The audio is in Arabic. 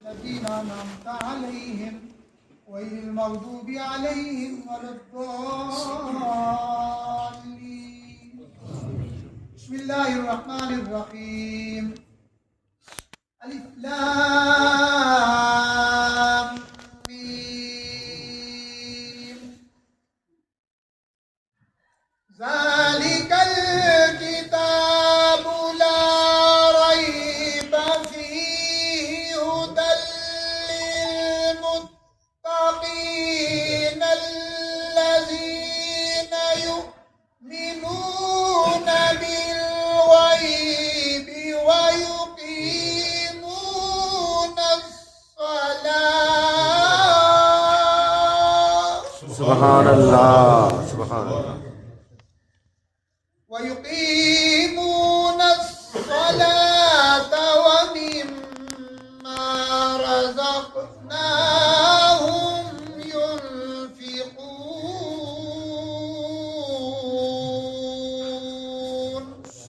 الذين أنعمت عليهم غير المغضوب عليهم ولا الضالين. بسم الله الرحمن الرحيم. ألف لام ميم. ذلك الكتاب لا ريب فيه هدى للمتقين الذين يؤمنون بالغيب ويقيمون الصلاة. سبحان الله سبحان الله. ويقيمون الصلاة ومما رزقناهم